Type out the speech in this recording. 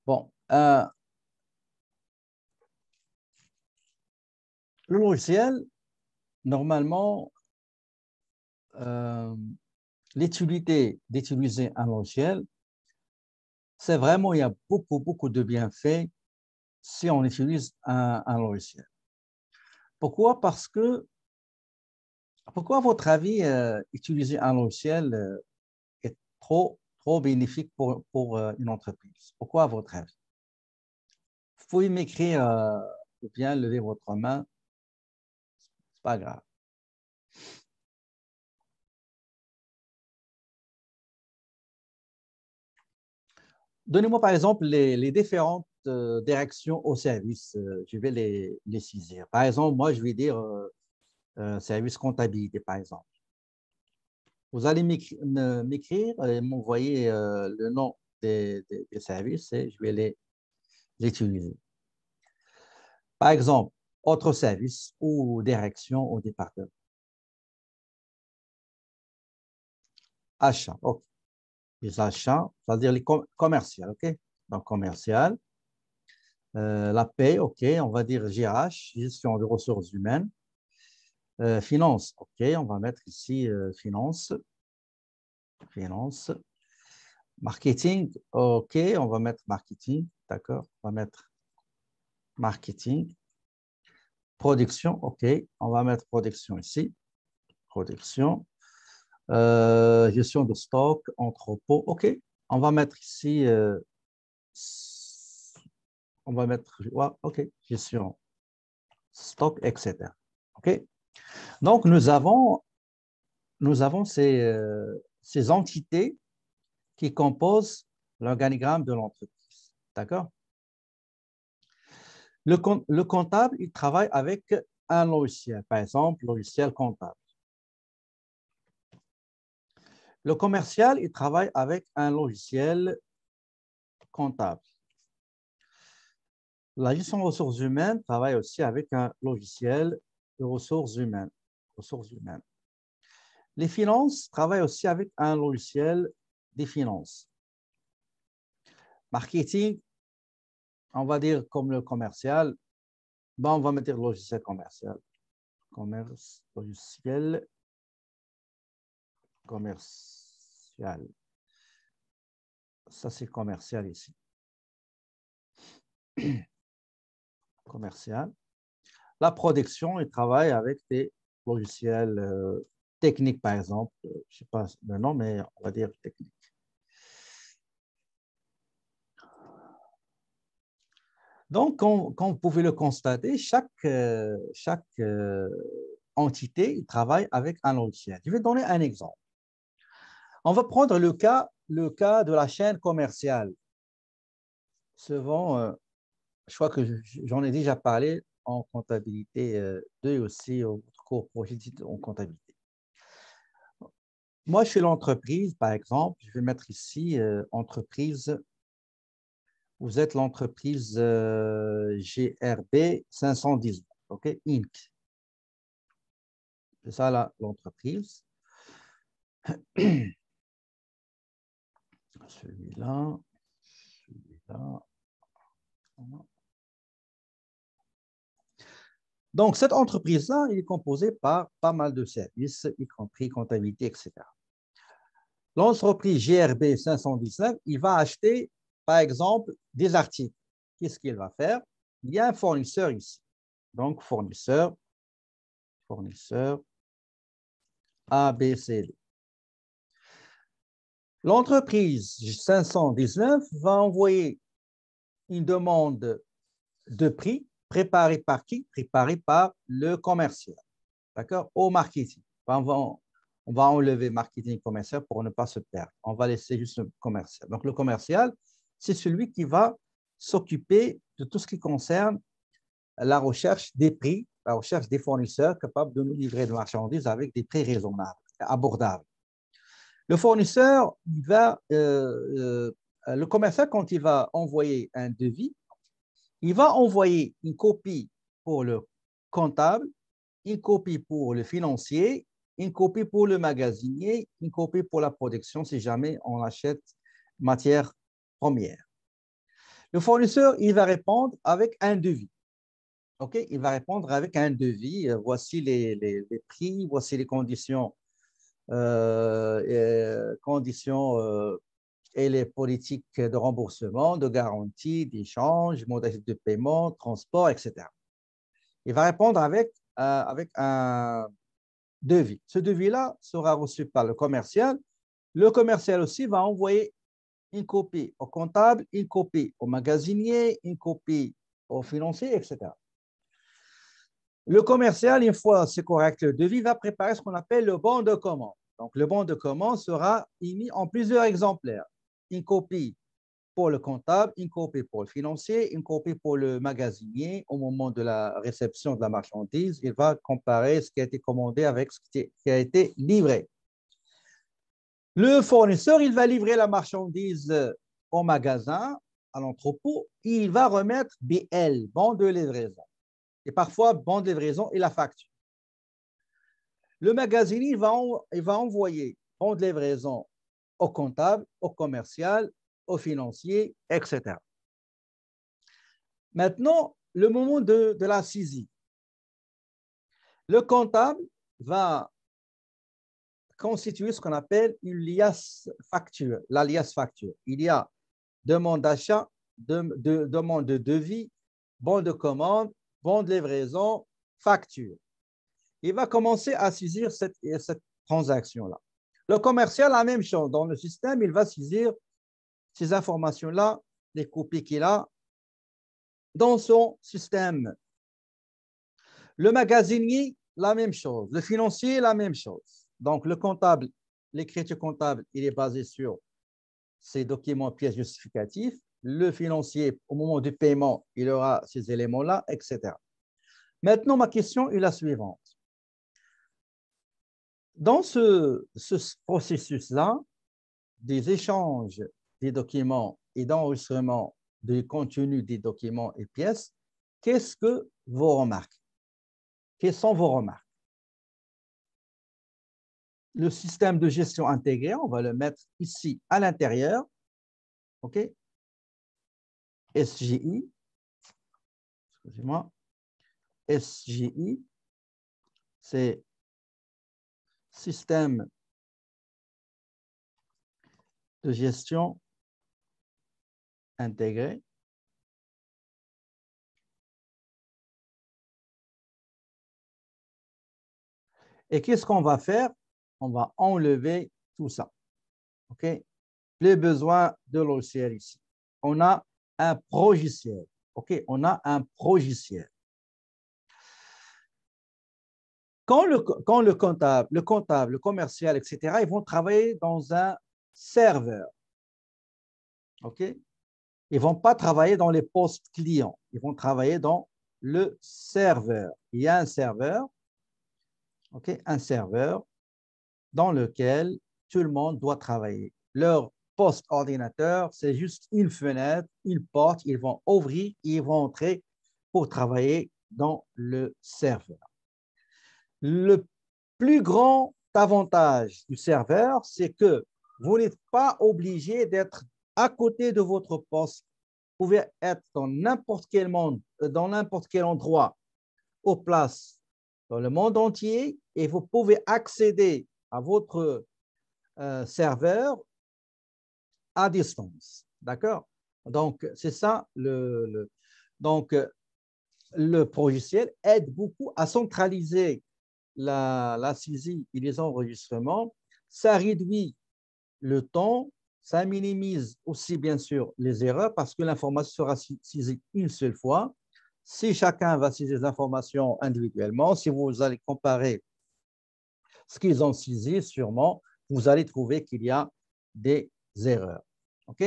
Bon, le logiciel, normalement, l'utilité d'utiliser un logiciel, c'est vraiment, il y a beaucoup de bienfaits si on utilise un logiciel. Pourquoi? Pourquoi, à votre avis, utiliser un logiciel est trop bénéfique pour une entreprise? Pourquoi, à votre avis? Vous pouvez m'écrire ou bien lever votre main, c'est pas grave. Donnez-moi par exemple les différentes directions au service. Je vais les saisir. Par exemple, moi, je vais dire service comptabilité, par exemple. Vous allez m'écrire et m'envoyer le nom des services et je vais les utiliser. Par exemple, autre service ou direction au département. Achat, OK. Les achats, c'est-à-dire les commerciales, OK? Donc, commercial. La paie, OK. On va dire GRH, gestion des ressources humaines. Finance, OK. On va mettre ici finance. Finance. Marketing, OK. On va mettre marketing, d'accord. On va mettre marketing. Production, OK. On va mettre production ici. Production. Gestion de stock, entrepôt, OK. On va mettre ici, on va mettre, ouais, OK, gestion, stock, etc. OK. Donc, nous avons ces entités qui composent l'organigramme de l'entreprise. D'accord? Le comptable, il travaille avec un logiciel, par exemple, logiciel comptable. Le commercial, il travaille avec un logiciel comptable. La gestion des ressources humaines travaille aussi avec un logiciel de ressources humaines. Les finances travaillent aussi avec un logiciel des finances. Marketing, on va dire comme le commercial, ben on va mettre logiciel commercial. Logiciel commercial. Ça, c'est commercial ici. Commercial. La production, il travaille avec des logiciels techniques, par exemple. Je ne sais pas le nom, mais on va dire technique. Donc, comme vous pouvez le constater, chaque entité travaille avec un logiciel. Je vais donner un exemple. On va prendre le cas de la chaîne commerciale. Souvent, je crois que j'en ai déjà parlé en comptabilité 2 et aussi au cours projet en comptabilité. Moi, je suis l'entreprise, par exemple, je vais mettre ici entreprise. Vous êtes l'entreprise GRB 519, OK, Inc. C'est ça l'entreprise. Celui-là. Donc, cette entreprise-là, elle est composée par pas mal de services, y compris comptabilité, etc. L'entreprise GRB 519, il va acheter, par exemple, des articles. Qu'est-ce qu'il va faire? Il y a un fournisseur ici. Donc, fournisseur ABCD. L'entreprise 519 va envoyer une demande de prix préparée par qui? Préparée par le commercial. D'accord? Au marketing. On va enlever marketing commercial pour ne pas se perdre. On va laisser juste le commercial. Donc, le commercial, c'est celui qui va s'occuper de tout ce qui concerne la recherche des prix, la recherche des fournisseurs capables de nous livrer de marchandises avec des prix raisonnables, abordables. Le fournisseur, le commercial, quand il va envoyer un devis, il va envoyer une copie pour le comptable, une copie pour le financier, une copie pour le magasinier, une copie pour la production si jamais on achète matière première. Le fournisseur, il va répondre avec un devis. OK? Il va répondre avec un devis. Voici les prix, voici les conditions, et les politiques de remboursement, de garantie, d'échange, modalités de paiement, transport, etc. Il va répondre avec un devis. Ce devis-là sera reçu par le commercial. Le commercial aussi va envoyer une copie au comptable, une copie au magasinier, une copie au financier, etc. Le commercial, une fois c'est correct, le devis va préparer ce qu'on appelle le bon de commande. Donc, le bon de commande sera émis en plusieurs exemplaires. Une copie pour le comptable, une copie pour le financier, une copie pour le magasinier. Au moment de la réception de la marchandise, il va comparer ce qui a été commandé avec ce qui a été livré. Le fournisseur, il va livrer la marchandise au magasin, à l'entrepôt, et il va remettre BL, bon de livraison. Et parfois, bon de livraison et la facture. Le magasinier il va envoyer bon de livraison au comptable, au commercial, au financier, etc. Maintenant, le moment de la saisie. Le comptable va constituer ce qu'on appelle une liasse facture, la liasse facture. Il y a demande d'achat, demande de devis, bon de commande, bon de livraison, facture. Il va commencer à saisir cette transaction-là. Le commercial, la même chose. Dans le système, il va saisir ces informations-là, les copies qu'il a dans son système. Le magasinier, la même chose. Le financier, la même chose. Donc, le comptable, l'écriture comptable, il est basé sur ces documents, pièces justificatives. Le financier, au moment du paiement, il aura ces éléments-là, etc. Maintenant, ma question est la suivante. Dans ce processus-là, des échanges des documents et d'enregistrement du contenu des documents et pièces, qu'est-ce que vous remarquez? Quelles sont vos remarques? Le système de gestion intégré, on va le mettre ici à l'intérieur. OK? SGI. Excusez-moi. SGI, c'est système de gestion intégré. Et qu'est-ce qu'on va faire? On va enlever tout ça. OK? Plus besoin de logiciel ici. On a un progiciel. OK? On a un progiciel. Quand le comptable, le commercial, etc., ils vont travailler dans un serveur. OK? Ils ne vont pas travailler dans les postes clients. Ils vont travailler dans le serveur. Il y a un serveur, OK? Un serveur dans lequel tout le monde doit travailler. Leur poste ordinateur, c'est juste une fenêtre, une porte. Ils vont ouvrir, ils vont entrer pour travailler dans le serveur. Le plus grand avantage du serveur, c'est que vous n'êtes pas obligé d'être à côté de votre poste. Vous pouvez être dans n'importe quel monde, dans n'importe quel endroit, aux places dans le monde entier, et vous pouvez accéder à votre serveur à distance. D'accord? Donc, c'est ça. Donc, le logiciel aide beaucoup à centraliser la saisie et les enregistrements. Ça réduit le temps, ça minimise aussi, bien sûr, les erreurs parce que l'information sera saisie une seule fois. Si chacun va saisir les informations individuellement, si vous allez comparer ce qu'ils ont saisi, sûrement, vous allez trouver qu'il y a des erreurs. OK?